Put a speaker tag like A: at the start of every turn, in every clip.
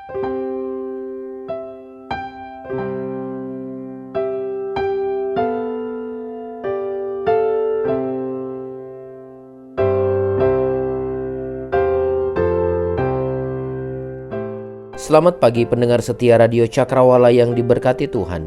A: Selamat pagi pendengar setia Radio Cakrawala yang diberkati Tuhan.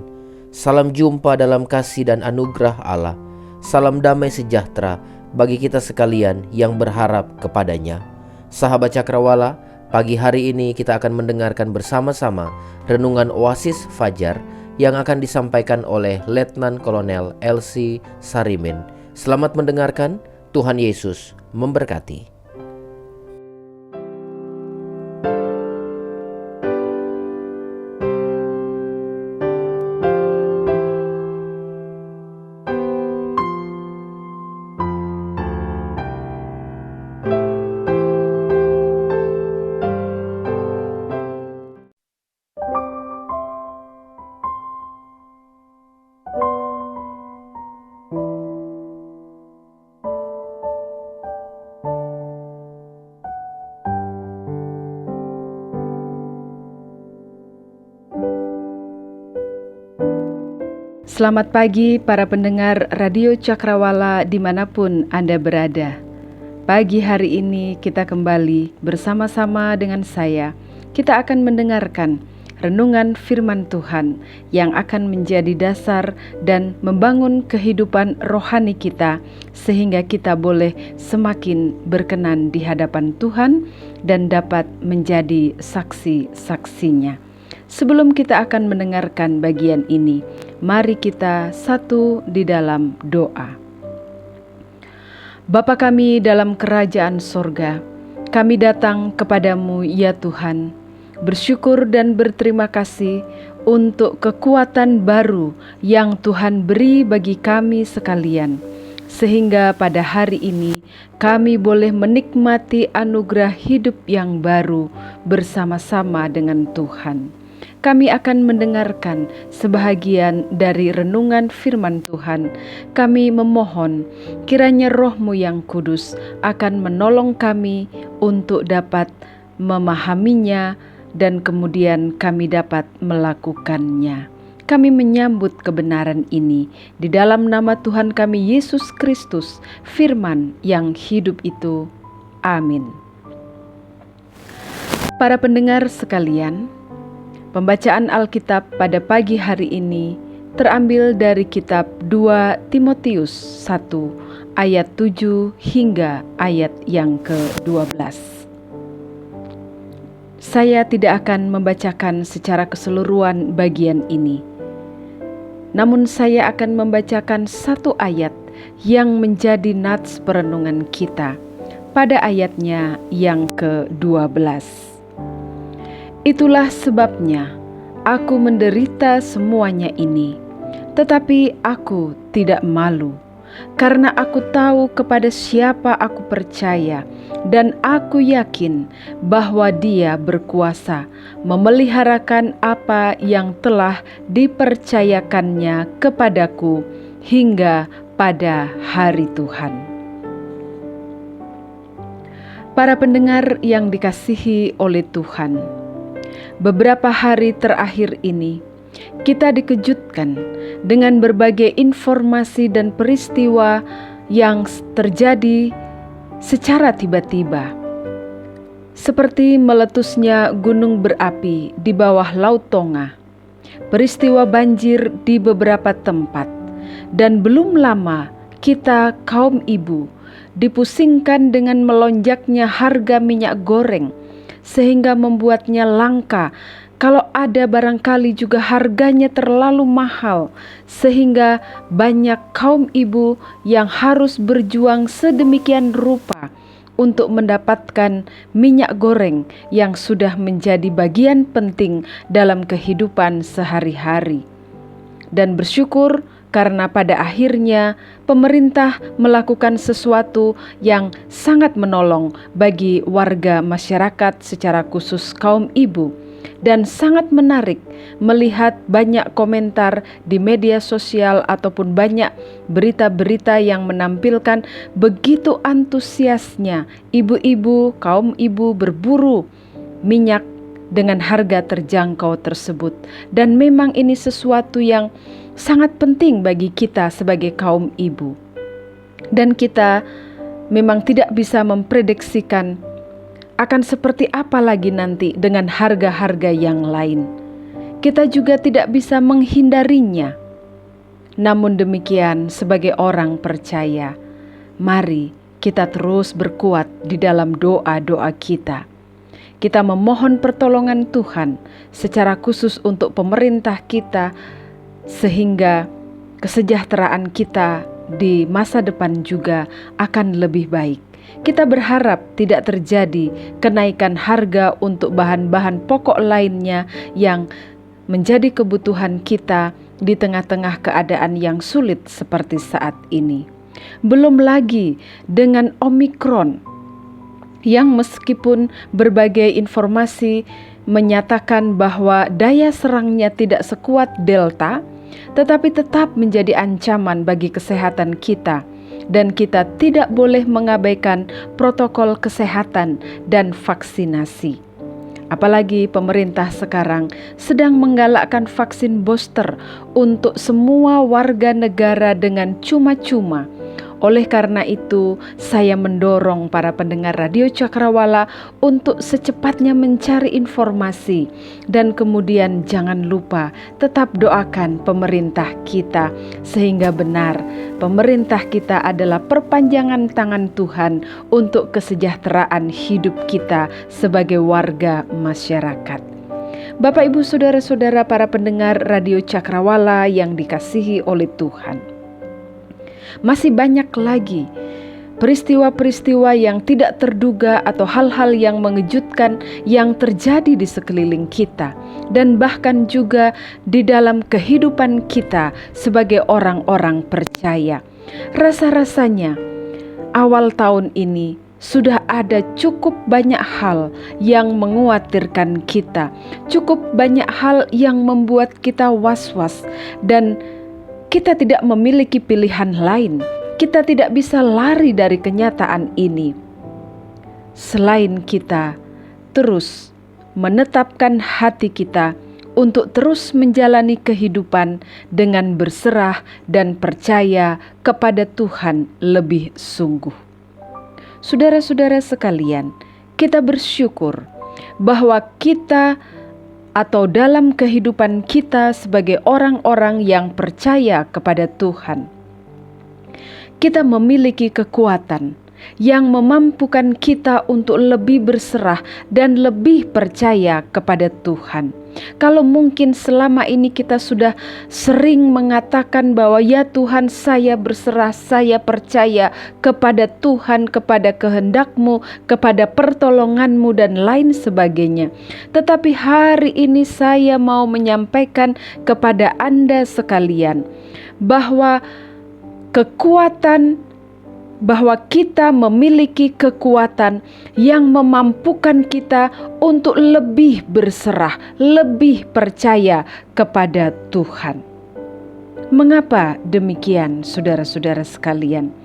A: Salam jumpa dalam kasih dan anugerah Allah. Salam damai sejahtera bagi kita sekalian yang berharap kepadanya. Sahabat Cakrawala, pagi hari ini kita akan mendengarkan bersama-sama renungan Oasis Fajar yang akan disampaikan oleh Letnan Kolonel Elsie Sarimin. Selamat mendengarkan, Tuhan Yesus memberkati.
B: Selamat pagi para pendengar Radio Cakrawala dimanapun Anda berada. Pagi hari ini kita kembali bersama-sama dengan saya. Kita akan mendengarkan renungan firman Tuhan yang akan menjadi dasar dan membangun kehidupan rohani kita, sehingga kita boleh semakin berkenan di hadapan Tuhan dan dapat menjadi saksi-saksinya. Sebelum kita akan mendengarkan bagian ini, mari kita satu di dalam doa. Bapa kami dalam kerajaan sorga, kami datang kepadamu ya Tuhan, bersyukur dan berterima kasih untuk kekuatan baru yang Tuhan beri bagi kami sekalian, sehingga pada hari ini kami boleh menikmati anugerah hidup yang baru bersama-sama dengan Tuhan. Kami akan mendengarkan sebahagian dari renungan firman Tuhan. Kami memohon kiranya Roh-Mu yang kudus akan menolong kami untuk dapat memahaminya dan kemudian kami dapat melakukannya. Kami menyambut kebenaran ini di dalam nama Tuhan kami Yesus Kristus, firman yang hidup itu. Amin. Para pendengar sekalian, pembacaan Alkitab pada pagi hari ini terambil dari kitab 2 Timotius 1 ayat 7 hingga ayat yang ke-12. Saya tidak akan membacakan secara keseluruhan bagian ini. Namun saya akan membacakan satu ayat yang menjadi nats perenungan kita pada ayatnya yang ke-12. Itulah sebabnya aku menderita semuanya ini, tetapi aku tidak malu, karena aku tahu kepada siapa aku percaya, dan aku yakin bahwa Dia berkuasa memeliharakan apa yang telah dipercayakannya kepadaku hingga pada hari Tuhan. Para pendengar yang dikasihi oleh Tuhan, beberapa hari terakhir ini, kita dikejutkan dengan berbagai informasi dan peristiwa yang terjadi secara tiba-tiba. Seperti meletusnya gunung berapi di bawah Laut Tonga, peristiwa banjir di beberapa tempat, dan belum lama kita kaum ibu dipusingkan dengan melonjaknya harga minyak goreng, sehingga membuatnya langka. Kalau ada barangkali juga harganya terlalu mahal, sehingga banyak kaum ibu yang harus berjuang sedemikian rupa untuk mendapatkan minyak goreng yang sudah menjadi bagian penting dalam kehidupan sehari-hari. Dan bersyukur karena pada akhirnya pemerintah melakukan sesuatu yang sangat menolong bagi warga masyarakat, secara khusus kaum ibu. Dan sangat menarik melihat banyak komentar di media sosial ataupun banyak berita-berita yang menampilkan begitu antusiasnya ibu-ibu, kaum ibu berburu minyak dengan harga terjangkau tersebut. Dan memang ini sesuatu yang sangat penting bagi kita sebagai kaum ibu. Dan kita memang tidak bisa memprediksikan akan seperti apa lagi nanti dengan harga-harga yang lain. Kita juga tidak bisa menghindarinya. Namun demikian, sebagai orang percaya, mari kita terus berkuat di dalam doa-doa kita. Kita memohon pertolongan Tuhan secara khusus untuk pemerintah kita, sehingga kesejahteraan kita di masa depan juga akan lebih baik. Kita berharap tidak terjadi kenaikan harga untuk bahan-bahan pokok lainnya yang menjadi kebutuhan kita di tengah-tengah keadaan yang sulit seperti saat ini. Belum lagi dengan Omikron yang meskipun berbagai informasi menyatakan bahwa daya serangnya tidak sekuat Delta, tetapi tetap menjadi ancaman bagi kesehatan kita. Dan kita tidak boleh mengabaikan protokol kesehatan dan vaksinasi. Apalagi pemerintah sekarang sedang menggalakkan vaksin booster untuk semua warga negara dengan cuma-cuma. Oleh karena itu, saya mendorong para pendengar Radio Cakrawala untuk secepatnya mencari informasi. Dan kemudian jangan lupa tetap doakan pemerintah kita, sehingga benar pemerintah kita adalah perpanjangan tangan Tuhan untuk kesejahteraan hidup kita sebagai warga masyarakat. Bapak, Ibu, Saudara-saudara para pendengar Radio Cakrawala yang dikasihi oleh Tuhan, masih banyak lagi peristiwa-peristiwa yang tidak terduga atau hal-hal yang mengejutkan yang terjadi di sekeliling kita, dan bahkan juga di dalam kehidupan kita sebagai orang-orang percaya. Rasa-rasanya awal tahun ini sudah ada cukup banyak hal yang mengkhawatirkan kita, cukup banyak hal yang membuat kita was-was, dan kita tidak memiliki pilihan lain. Kita tidak bisa lari dari kenyataan ini, selain kita terus menetapkan hati kita untuk terus menjalani kehidupan dengan berserah dan percaya kepada Tuhan lebih sungguh. Saudara-saudara sekalian, kita bersyukur bahwa kita atau dalam kehidupan kita sebagai orang-orang yang percaya kepada Tuhan, kita memiliki kekuatan yang memampukan kita untuk lebih berserah dan lebih percaya kepada Tuhan. Kalau mungkin selama ini kita sudah sering mengatakan bahwa ya Tuhan, saya berserah, saya percaya kepada Tuhan, kepada kehendak-Mu, kepada pertolongan-Mu dan lain sebagainya. Tetapi hari ini saya mau menyampaikan kepada Anda sekalian bahwa kita memiliki kekuatan yang memampukan kita untuk lebih berserah, lebih percaya kepada Tuhan. Mengapa demikian, saudara-saudara sekalian?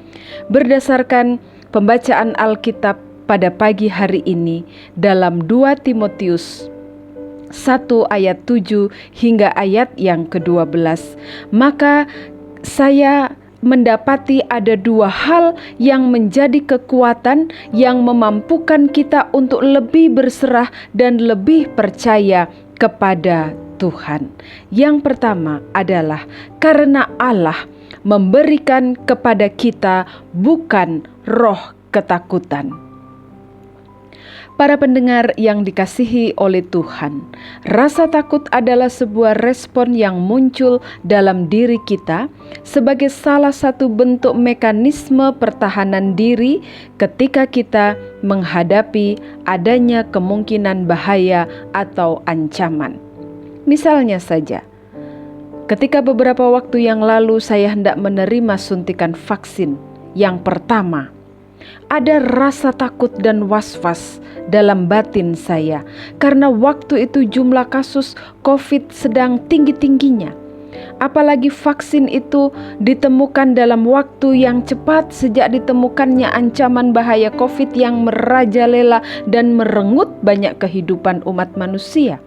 B: Berdasarkan pembacaan Alkitab pada pagi hari ini dalam 2 Timotius 1 ayat 7 hingga ayat yang ke-12, maka saya mendapati ada dua hal yang menjadi kekuatan yang memampukan kita untuk lebih berserah dan lebih percaya kepada Tuhan. Yang pertama adalah karena Allah memberikan kepada kita bukan roh ketakutan. Para pendengar yang dikasihi oleh Tuhan, rasa takut adalah sebuah respon yang muncul dalam diri kita sebagai salah satu bentuk mekanisme pertahanan diri ketika kita menghadapi adanya kemungkinan bahaya atau ancaman. Misalnya saja, ketika beberapa waktu yang lalu saya hendak menerima suntikan vaksin yang pertama, ada rasa takut dan was-was dalam batin saya karena waktu itu jumlah kasus COVID sedang tinggi-tingginya. Apalagi vaksin itu ditemukan dalam waktu yang cepat sejak ditemukannya ancaman bahaya COVID yang merajalela dan merenggut banyak kehidupan umat manusia.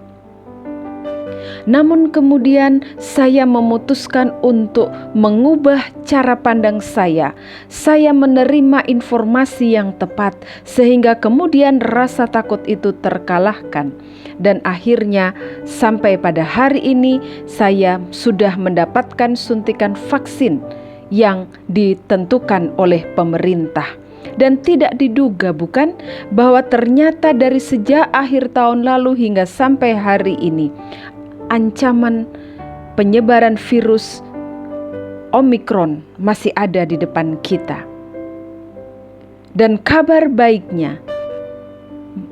B: Namun kemudian saya memutuskan untuk mengubah cara pandang saya. Saya menerima informasi yang tepat sehingga kemudian rasa takut itu terkalahkan. Dan akhirnya sampai pada hari ini saya sudah mendapatkan suntikan vaksin yang ditentukan oleh pemerintah. Dan tidak diduga bukan bahwa ternyata dari sejak akhir tahun lalu hingga sampai hari ini ancaman penyebaran virus Omikron masih ada di depan kita. Dan kabar baiknya,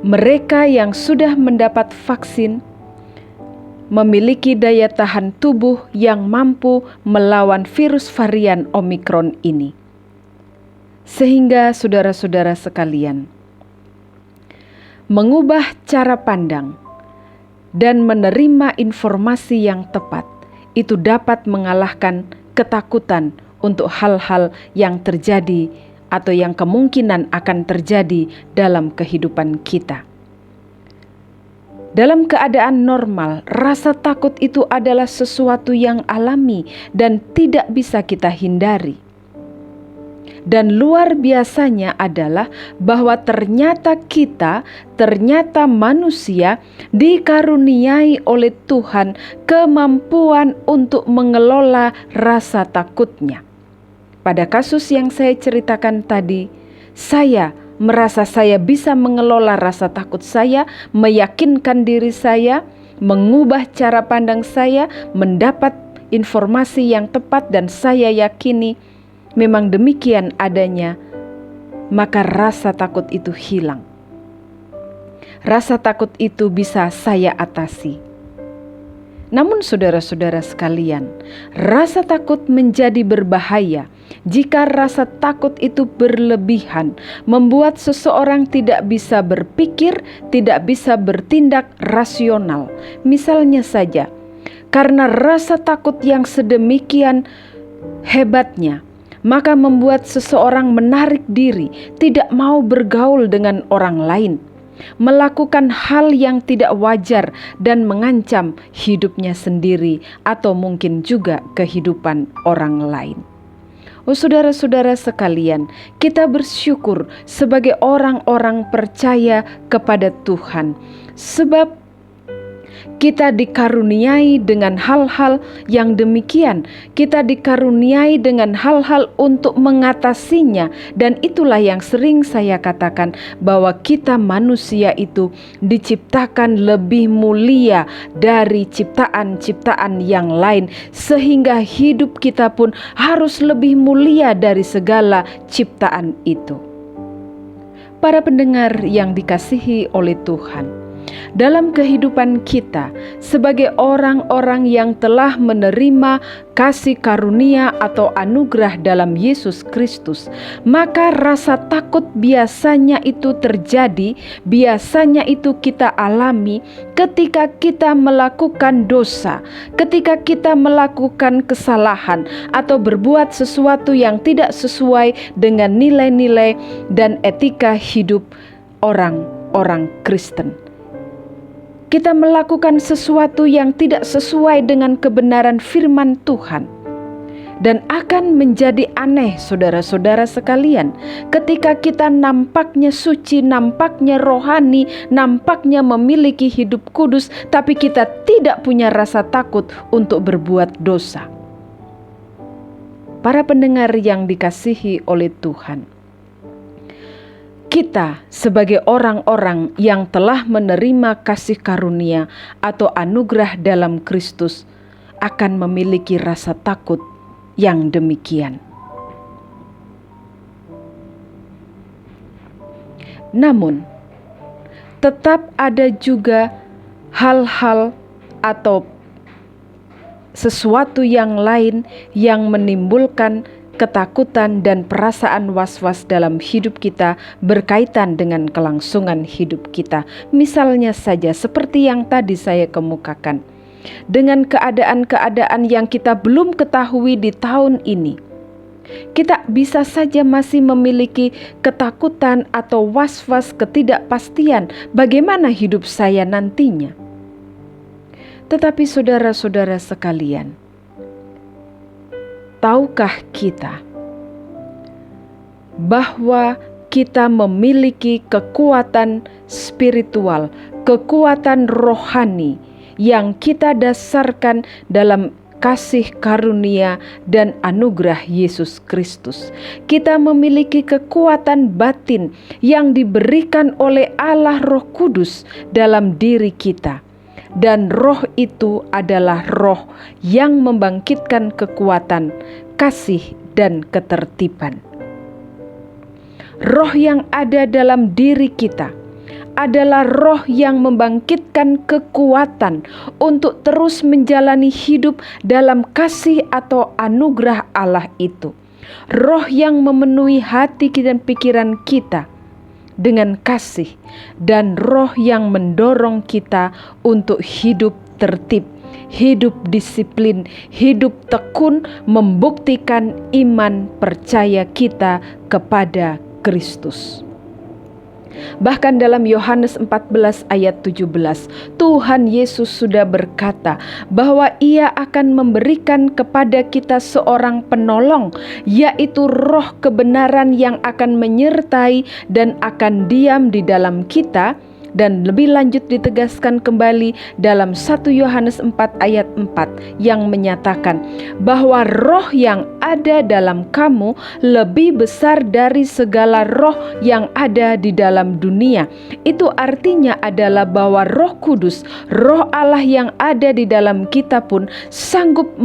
B: mereka yang sudah mendapat vaksin memiliki daya tahan tubuh yang mampu melawan virus varian Omikron ini. Sehingga saudara-saudara sekalian, mengubah cara pandang dan menerima informasi yang tepat itu dapat mengalahkan ketakutan untuk hal-hal yang terjadi atau yang kemungkinan akan terjadi dalam kehidupan kita. Dalam keadaan normal, rasa takut itu adalah sesuatu yang alami dan tidak bisa kita hindari. Dan luar biasanya adalah bahwa ternyata manusia dikaruniai oleh Tuhan kemampuan untuk mengelola rasa takutnya. Pada kasus yang saya ceritakan tadi, saya merasa saya bisa mengelola rasa takut saya, meyakinkan diri saya, mengubah cara pandang saya, mendapat informasi yang tepat dan saya yakini memang demikian adanya, maka rasa takut itu hilang. Rasa takut itu bisa saya atasi. Namun saudara-saudara sekalian, rasa takut menjadi berbahaya jika rasa takut itu berlebihan, membuat seseorang tidak bisa berpikir, tidak bisa bertindak rasional. Misalnya saja, karena rasa takut yang sedemikian hebatnya, maka membuat seseorang menarik diri, tidak mau bergaul dengan orang lain, melakukan hal yang tidak wajar dan mengancam hidupnya sendiri atau mungkin juga kehidupan orang lain. Oh saudara-saudara sekalian, kita bersyukur sebagai orang-orang percaya kepada Tuhan, sebab kita dikaruniai dengan hal-hal yang demikian. Kita dikaruniai dengan hal-hal untuk mengatasinya. Dan itulah yang sering saya katakan, bahwa kita manusia itu diciptakan lebih mulia dari ciptaan-ciptaan yang lain, sehingga hidup kita pun harus lebih mulia dari segala ciptaan itu. Para pendengar yang dikasihi oleh Tuhan, dalam kehidupan kita sebagai orang-orang yang telah menerima kasih karunia atau anugerah dalam Yesus Kristus, maka rasa takut biasanya itu terjadi, biasanya itu kita alami ketika kita melakukan dosa, ketika kita melakukan kesalahan atau berbuat sesuatu yang tidak sesuai dengan nilai-nilai dan etika hidup orang-orang Kristen. Kita melakukan sesuatu yang tidak sesuai dengan kebenaran firman Tuhan. Dan akan menjadi aneh saudara-saudara sekalian, ketika kita nampaknya suci, nampaknya rohani, nampaknya memiliki hidup kudus, tapi kita tidak punya rasa takut untuk berbuat dosa. Para pendengar yang dikasihi oleh Tuhan, kita sebagai orang-orang yang telah menerima kasih karunia atau anugerah dalam Kristus akan memiliki rasa takut yang demikian. Namun, tetap ada juga hal-hal atau sesuatu yang lain yang menimbulkan ketakutan dan perasaan was-was dalam hidup kita berkaitan dengan kelangsungan hidup kita. Misalnya saja seperti yang tadi saya kemukakan, dengan keadaan-keadaan yang kita belum ketahui di tahun ini. Kita bisa saja masih memiliki ketakutan atau was-was, ketidakpastian bagaimana hidup saya nantinya. Tetapi saudara-saudara sekalian, tahukah kita bahwa kita memiliki kekuatan spiritual, kekuatan rohani yang kita dasarkan dalam kasih karunia dan anugerah Yesus Kristus. Kita memiliki kekuatan batin yang diberikan oleh Allah Roh Kudus dalam diri kita. Dan roh itu adalah roh yang membangkitkan kekuatan, kasih, dan ketertiban. Roh yang ada dalam diri kita adalah roh yang membangkitkan kekuatan untuk terus menjalani hidup dalam kasih atau anugerah Allah itu. Roh yang memenuhi hati dan pikiran kita dengan kasih, dan roh yang mendorong kita untuk hidup tertib, hidup disiplin, hidup tekun, membuktikan iman percaya kita kepada Kristus. Bahkan dalam Yohanes 14 ayat 17, Tuhan Yesus sudah berkata bahwa Ia akan memberikan kepada kita seorang penolong, yaitu roh kebenaran yang akan menyertai dan akan diam di dalam kita. Dan lebih lanjut ditegaskan kembali dalam 1 Yohanes 4 ayat 4 yang menyatakan bahwa roh yang ada dalam kamu lebih besar dari segala roh yang ada di dalam dunia. Itu artinya adalah bahwa Roh Kudus, Roh Allah yang ada di dalam kita pun sanggup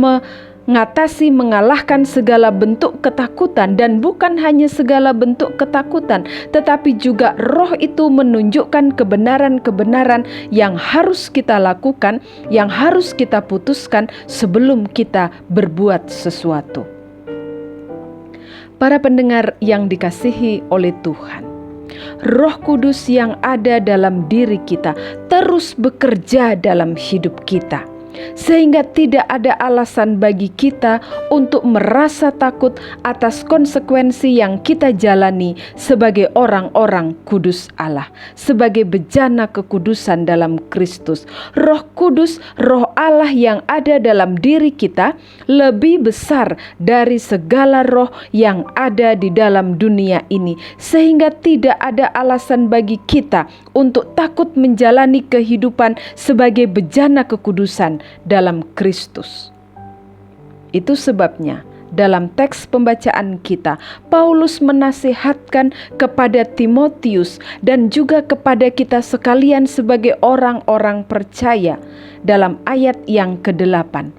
B: mengalahkan segala bentuk ketakutan, dan bukan hanya segala bentuk ketakutan, tetapi juga roh itu menunjukkan kebenaran-kebenaran yang harus kita lakukan, yang harus kita putuskan sebelum kita berbuat sesuatu. Para pendengar yang dikasihi oleh Tuhan, Roh Kudus yang ada dalam diri kita terus bekerja dalam hidup kita, sehingga tidak ada alasan bagi kita untuk merasa takut atas konsekuensi yang kita jalani sebagai orang-orang kudus Allah, sebagai bejana kekudusan dalam Kristus. Roh Kudus, Roh Allah yang ada dalam diri kita lebih besar dari segala roh yang ada di dalam dunia ini, sehingga tidak ada alasan bagi kita untuk takut menjalani kehidupan sebagai bejana kekudusan dalam Kristus. Itu sebabnya dalam teks pembacaan kita, Paulus menasihatkan kepada Timotius dan juga kepada kita sekalian sebagai orang-orang percaya dalam ayat yang ke-8.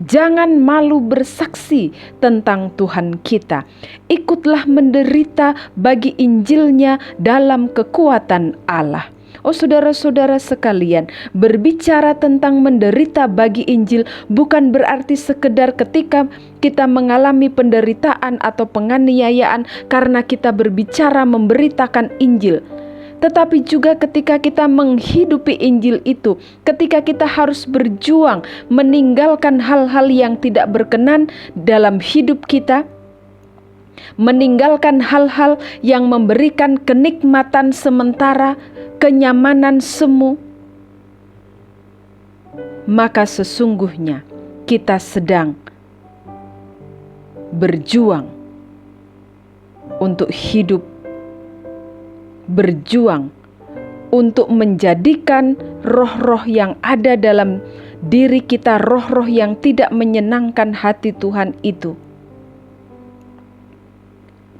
B: Jangan malu bersaksi tentang Tuhan kita. Ikutlah menderita bagi Injilnya dalam kekuatan Allah. Oh saudara-saudara sekalian, berbicara tentang menderita bagi Injil bukan berarti sekedar ketika kita mengalami penderitaan atau penganiayaan karena kita berbicara memberitakan Injil. Tetapi juga ketika kita menghidupi Injil itu, ketika kita harus berjuang meninggalkan hal-hal yang tidak berkenan dalam hidup kita, meninggalkan hal-hal yang memberikan kenikmatan sementara, kenyamanan semu, maka sesungguhnya kita sedang berjuang untuk hidup, berjuang untuk menjadikan roh-roh yang ada dalam diri kita, roh-roh yang tidak menyenangkan hati Tuhan itu,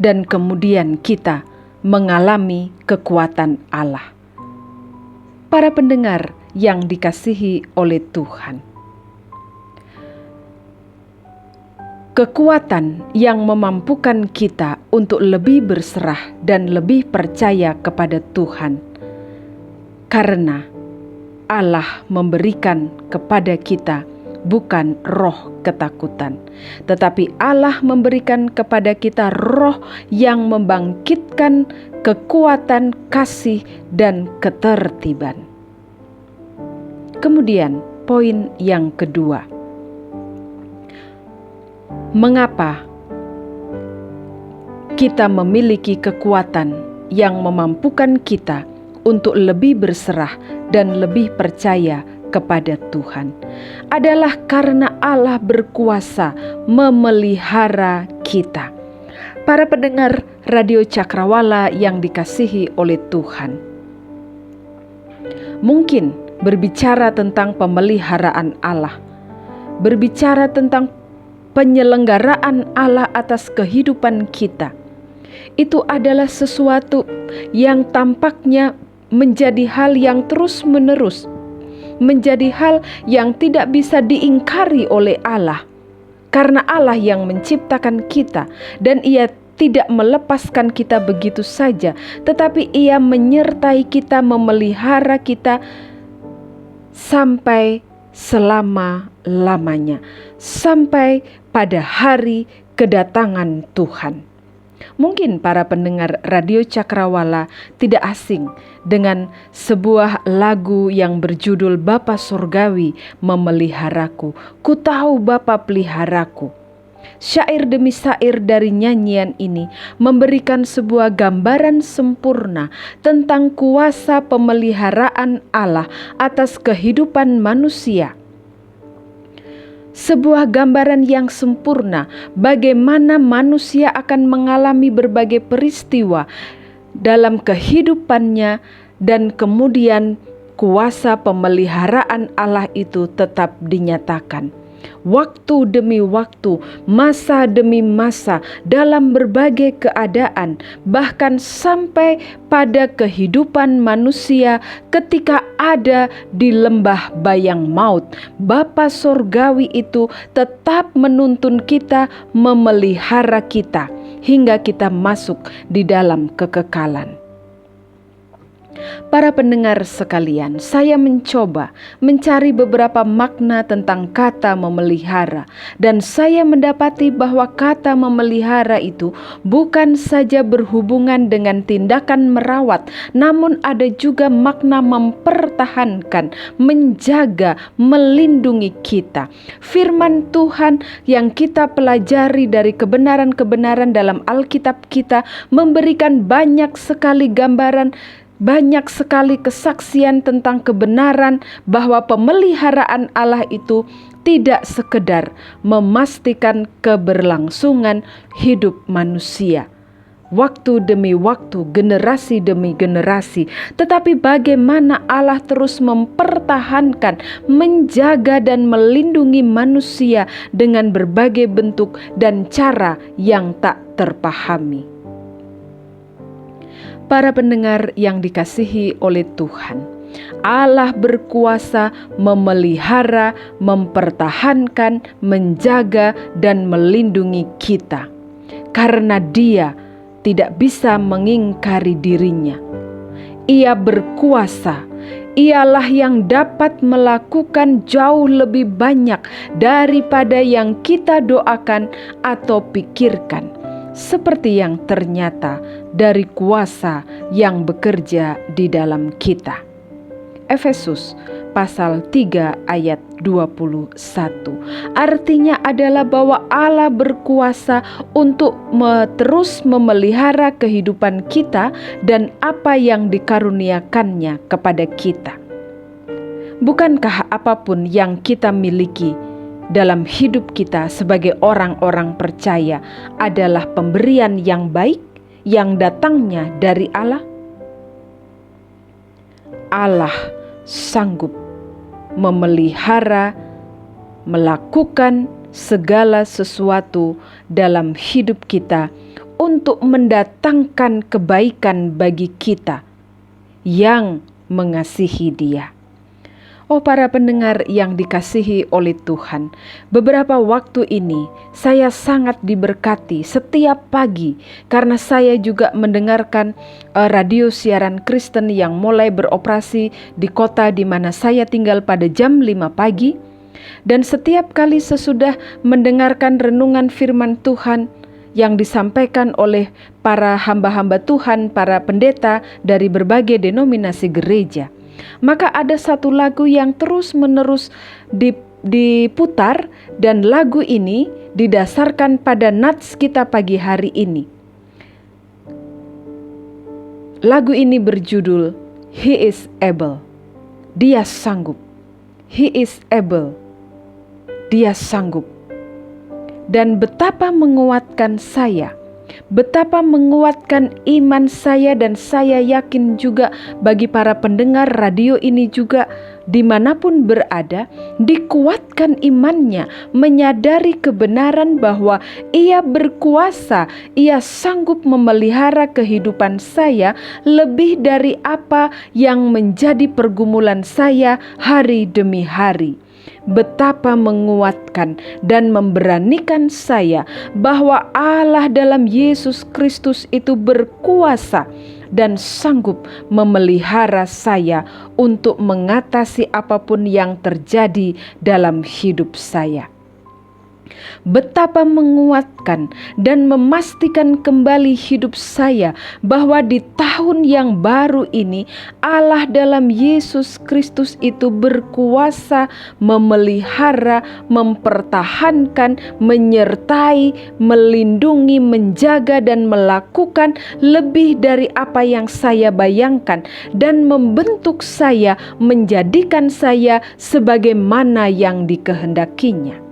B: dan kemudian kita mengalami kekuatan Allah. Para pendengar yang dikasihi oleh Tuhan, kekuatan yang memampukan kita untuk lebih berserah dan lebih percaya kepada Tuhan, karena Allah memberikan kepada kita bukan roh ketakutan, tetapi Allah memberikan kepada kita roh yang membangkitkan kekuatan, kasih, dan ketertiban. Kemudian poin yang kedua. Mengapa kita memiliki kekuatan yang memampukan kita untuk lebih berserah dan lebih percaya kepada Tuhan? Adalah karena Allah berkuasa memelihara kita. Para pendengar Radio Cakrawala yang dikasihi oleh Tuhan, mungkin berbicara tentang pemeliharaan Allah, berbicara tentang penyelenggaraan Allah atas kehidupan kita, itu adalah sesuatu yang tampaknya menjadi hal yang terus-menerus, menjadi hal yang tidak bisa diingkari oleh Allah. Karena Allah yang menciptakan kita dan Ia tidak melepaskan kita begitu saja, tetapi Ia menyertai kita, memelihara kita sampai selama-lamanya, sampai pada hari kedatangan Tuhan. Mungkin para pendengar Radio Cakrawala tidak asing dengan sebuah lagu yang berjudul Bapa Surgawi Memeliharaku. Ku tahu Bapa peliharaku. Syair demi syair dari nyanyian ini memberikan sebuah gambaran sempurna tentang kuasa pemeliharaan Allah atas kehidupan manusia. Sebuah gambaran yang sempurna bagaimana manusia akan mengalami berbagai peristiwa dalam kehidupannya, dan kemudian kuasa pemeliharaan Allah itu tetap dinyatakan. Waktu demi waktu, masa demi masa, dalam berbagai keadaan, bahkan sampai pada kehidupan manusia ketika ada di lembah bayang maut, Bapa Surgawi itu tetap menuntun kita, memelihara kita, hingga kita masuk di dalam kekekalan. Para pendengar sekalian, saya mencoba mencari beberapa makna tentang kata memelihara, dan saya mendapati bahwa kata memelihara itu bukan saja berhubungan dengan tindakan merawat, namun ada juga makna mempertahankan, menjaga, melindungi kita. Firman Tuhan yang kita pelajari dari kebenaran-kebenaran dalam Alkitab kita memberikan banyak sekali gambaran, banyak sekali kesaksian tentang kebenaran bahwa pemeliharaan Allah itu tidak sekedar memastikan keberlangsungan hidup manusia, waktu demi waktu, generasi demi generasi, tetapi bagaimana Allah terus mempertahankan, menjaga dan melindungi manusia dengan berbagai bentuk dan cara yang tak terpahami. Para pendengar yang dikasihi oleh Tuhan, Allah berkuasa memelihara, mempertahankan, menjaga, dan melindungi kita. Karena Dia tidak bisa mengingkari dirinya. Ia berkuasa. Ialah yang dapat melakukan jauh lebih banyak daripada yang kita doakan atau pikirkan, seperti yang ternyata dari kuasa yang bekerja di dalam kita. Efesus pasal 3 ayat 21. Artinya adalah bahwa Allah berkuasa untuk terus memelihara kehidupan kita dan apa yang dikaruniakannya kepada kita. Bukankah apapun yang kita miliki dalam hidup kita sebagai orang-orang percaya adalah pemberian yang baik yang datangnya dari Allah? Allah sanggup memelihara, melakukan segala sesuatu dalam hidup kita untuk mendatangkan kebaikan bagi kita yang mengasihi Dia. Oh para pendengar yang dikasihi oleh Tuhan, beberapa waktu ini saya sangat diberkati setiap pagi karena saya juga mendengarkan radio siaran Kristen yang mulai beroperasi di kota di mana saya tinggal pada jam 5 pagi. Dan setiap kali sesudah mendengarkan renungan firman Tuhan yang disampaikan oleh para hamba-hamba Tuhan, para pendeta dari berbagai denominasi gereja, Maka ada satu lagu yang terus-menerus diputar, dan lagu ini didasarkan pada nats kita pagi hari ini. Lagu ini berjudul He is able. Dia sanggup. He is able. Dia sanggup. Dan betapa menguatkan saya, betapa menguatkan iman saya, dan saya yakin juga bagi para pendengar radio ini juga dimanapun berada, dikuatkan imannya, menyadari kebenaran bahwa Ia berkuasa, Ia sanggup memelihara kehidupan saya lebih dari apa yang menjadi pergumulan saya hari demi hari. Betapa menguatkan dan memberanikan saya bahwa Allah dalam Yesus Kristus itu berkuasa dan sanggup memelihara saya untuk mengatasi apapun yang terjadi dalam hidup saya. Betapa menguatkan dan memastikan kembali hidup saya bahwa di tahun yang baru ini Allah dalam Yesus Kristus itu berkuasa memelihara, mempertahankan, menyertai, melindungi, menjaga, dan melakukan lebih dari apa yang saya bayangkan, dan membentuk saya, menjadikan saya sebagaimana yang dikehendakinya.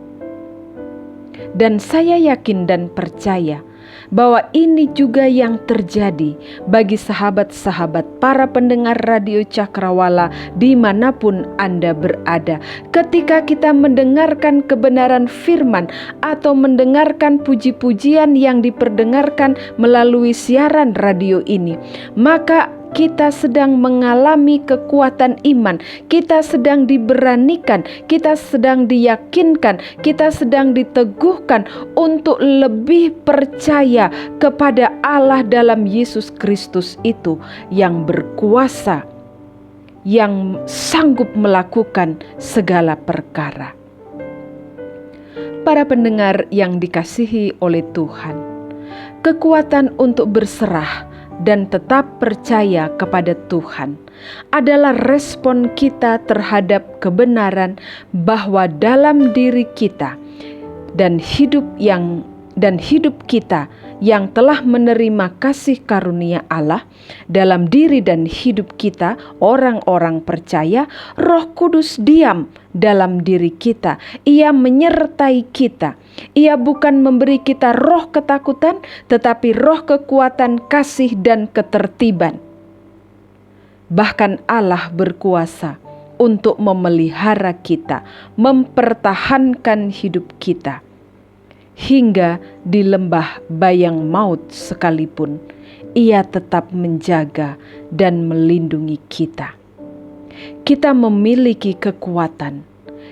B: Dan saya yakin dan percaya bahwa ini juga yang terjadi bagi sahabat-sahabat para pendengar radio Cakrawala dimanapun Anda berada. Ketika kita mendengarkan kebenaran firman atau mendengarkan puji-pujian yang diperdengarkan melalui siaran radio ini, maka kita sedang mengalami kekuatan iman, kita sedang diberanikan, kita sedang diyakinkan, kita sedang diteguhkan untuk lebih percaya kepada Allah dalam Yesus Kristus itu yang berkuasa, yang sanggup melakukan segala perkara. Para pendengar yang dikasihi oleh Tuhan, kekuatan untuk berserah dan tetap percaya kepada Tuhan adalah respon kita terhadap kebenaran bahwa dalam diri kita dan hidup kita yang telah menerima kasih karunia Allah dalam diri dan hidup kita, orang-orang percaya, Roh Kudus diam dalam diri kita. Ia menyertai kita. Ia bukan memberi kita roh ketakutan, tetapi roh kekuatan, kasih, dan ketertiban. Bahkan Allah berkuasa untuk memelihara kita, mempertahankan hidup kita. Hingga di lembah bayang maut sekalipun, Ia tetap menjaga dan melindungi kita. Kita memiliki kekuatan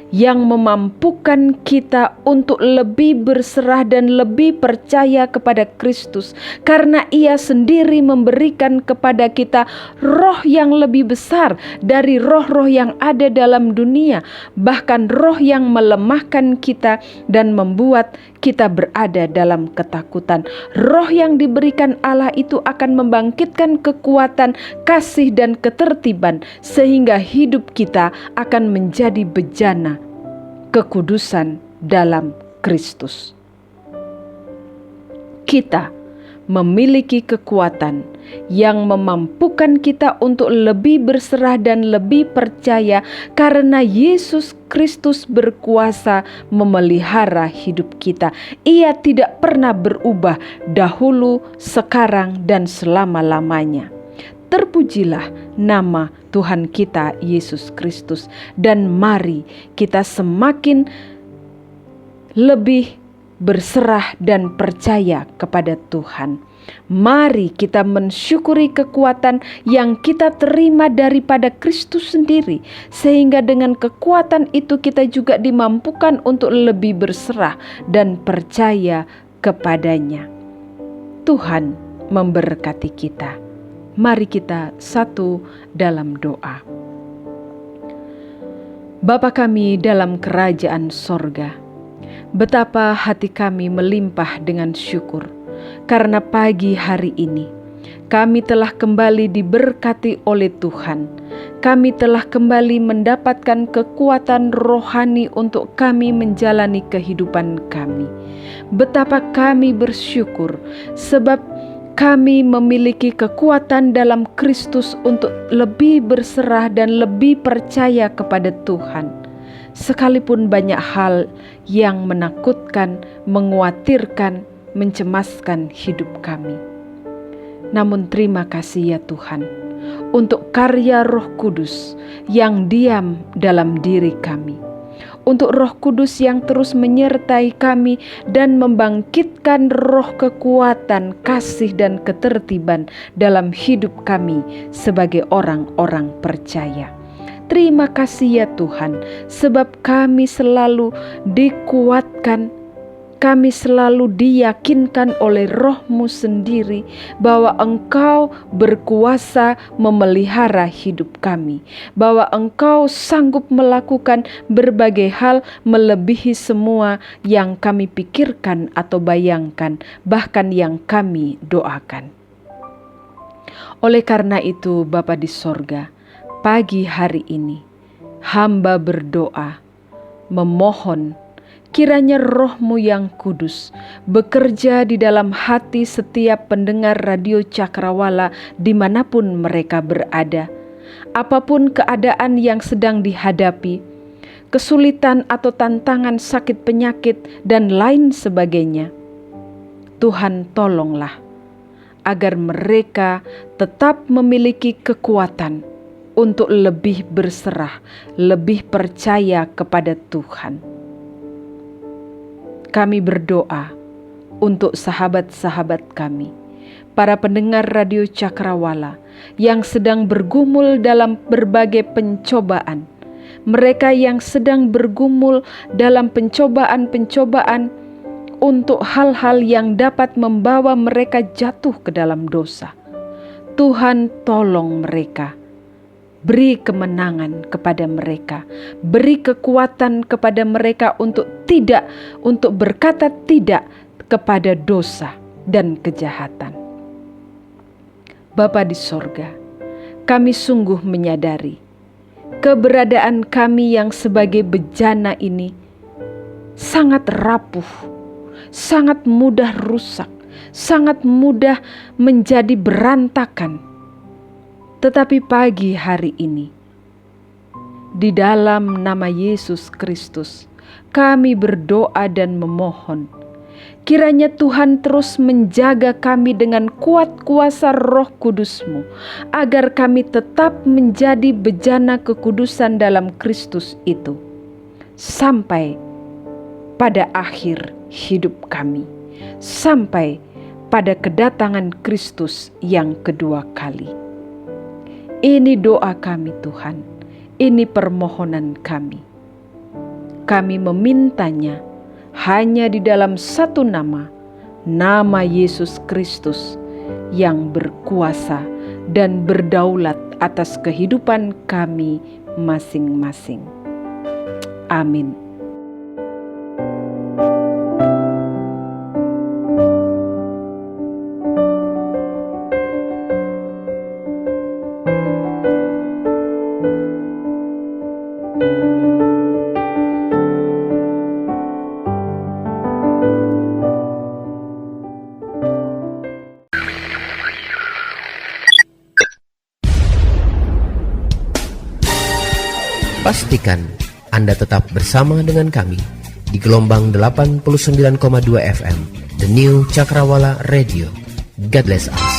B: yang memampukan kita untuk lebih berserah dan lebih percaya kepada Kristus, karena Ia sendiri memberikan kepada kita roh yang lebih besar dari roh-roh yang ada dalam dunia, bahkan roh yang melemahkan kita dan membuat kita berada dalam ketakutan. Roh yang diberikan Allah itu akan membangkitkan kekuatan, kasih, dan ketertiban, sehingga hidup kita akan menjadi bejana kekudusan dalam Kristus. Kita memiliki kekuatan yang memampukan kita untuk lebih berserah dan lebih percaya, karena Yesus Kristus berkuasa memelihara hidup kita. Ia tidak pernah berubah dahulu, sekarang, dan selama-lamanya. Terpujilah nama Tuhan kita Yesus Kristus, dan mari kita semakin lebih berserah dan percaya kepada Tuhan. Mari kita mensyukuri kekuatan yang kita terima daripada Kristus sendiri, sehingga dengan kekuatan itu kita juga dimampukan untuk lebih berserah dan percaya kepadanya. Tuhan memberkati kita. Mari kita satu dalam doa. Bapa kami dalam kerajaan sorga, betapa hati kami melimpah dengan syukur, karena pagi hari ini kami telah kembali diberkati oleh Tuhan kami telah kembali mendapatkan kekuatan rohani untuk kami menjalani kehidupan kami. Betapa kami bersyukur sebab kami memiliki kekuatan dalam Kristus untuk lebih berserah dan lebih percaya kepada Tuhan. Sekalipun banyak hal yang menakutkan, mengkhawatirkan, mencemaskan hidup kami. Namun terima kasih ya Tuhan, untuk karya Roh Kudus yang diam dalam diri kami. Untuk Roh Kudus yang terus menyertai kami dan membangkitkan roh kekuatan, kasih dan ketertiban dalam hidup kami sebagai orang-orang percaya. Terima kasih ya Tuhan, sebab kami selalu dikuatkan, kami selalu diyakinkan oleh Roh-Mu sendiri bahwa Engkau berkuasa memelihara hidup kami, bahwa Engkau sanggup melakukan berbagai hal melebihi semua yang kami pikirkan atau bayangkan, bahkan yang kami doakan. Oleh karena itu, Bapa di sorga, pagi hari ini hamba berdoa, memohon kiranya Roh-Mu yang kudus bekerja di dalam hati setiap pendengar Radio Cakrawala dimanapun mereka berada. Apapun keadaan yang sedang dihadapi, kesulitan atau tantangan sakit penyakit dan lain sebagainya, Tuhan tolonglah agar mereka tetap memiliki kekuatan untuk lebih berserah, lebih percaya kepada Tuhan. Kami berdoa untuk sahabat-sahabat kami, para pendengar Radio Cakrawala yang sedang bergumul dalam berbagai pencobaan, mereka yang sedang bergumul dalam pencobaan-pencobaan untuk hal-hal yang dapat membawa mereka jatuh ke dalam dosa. Tuhan tolong mereka, beri kemenangan kepada mereka, beri kekuatan kepada mereka untuk berkata tidak kepada dosa dan kejahatan. Bapa di sorga, kami sungguh menyadari keberadaan kami yang sebagai bejana ini sangat rapuh, sangat mudah rusak, sangat mudah menjadi berantakan. Tetapi pagi hari ini, di dalam nama Yesus Kristus, kami berdoa dan memohon, kiranya Tuhan terus menjaga kami dengan kuat kuasa Roh Kudus-Mu, agar kami tetap menjadi bejana kekudusan dalam Kristus itu, sampai pada akhir hidup kami, sampai pada kedatangan Kristus yang kedua kali. Ini doa kami Tuhan, ini permohonan kami. Kami memintanya hanya di dalam satu nama, nama Yesus Kristus yang berkuasa dan berdaulat atas kehidupan kami masing-masing. Amin.
A: Pastikan Anda tetap bersama dengan kami di gelombang 89,2 FM, The New Cakrawala Radio. God bless us.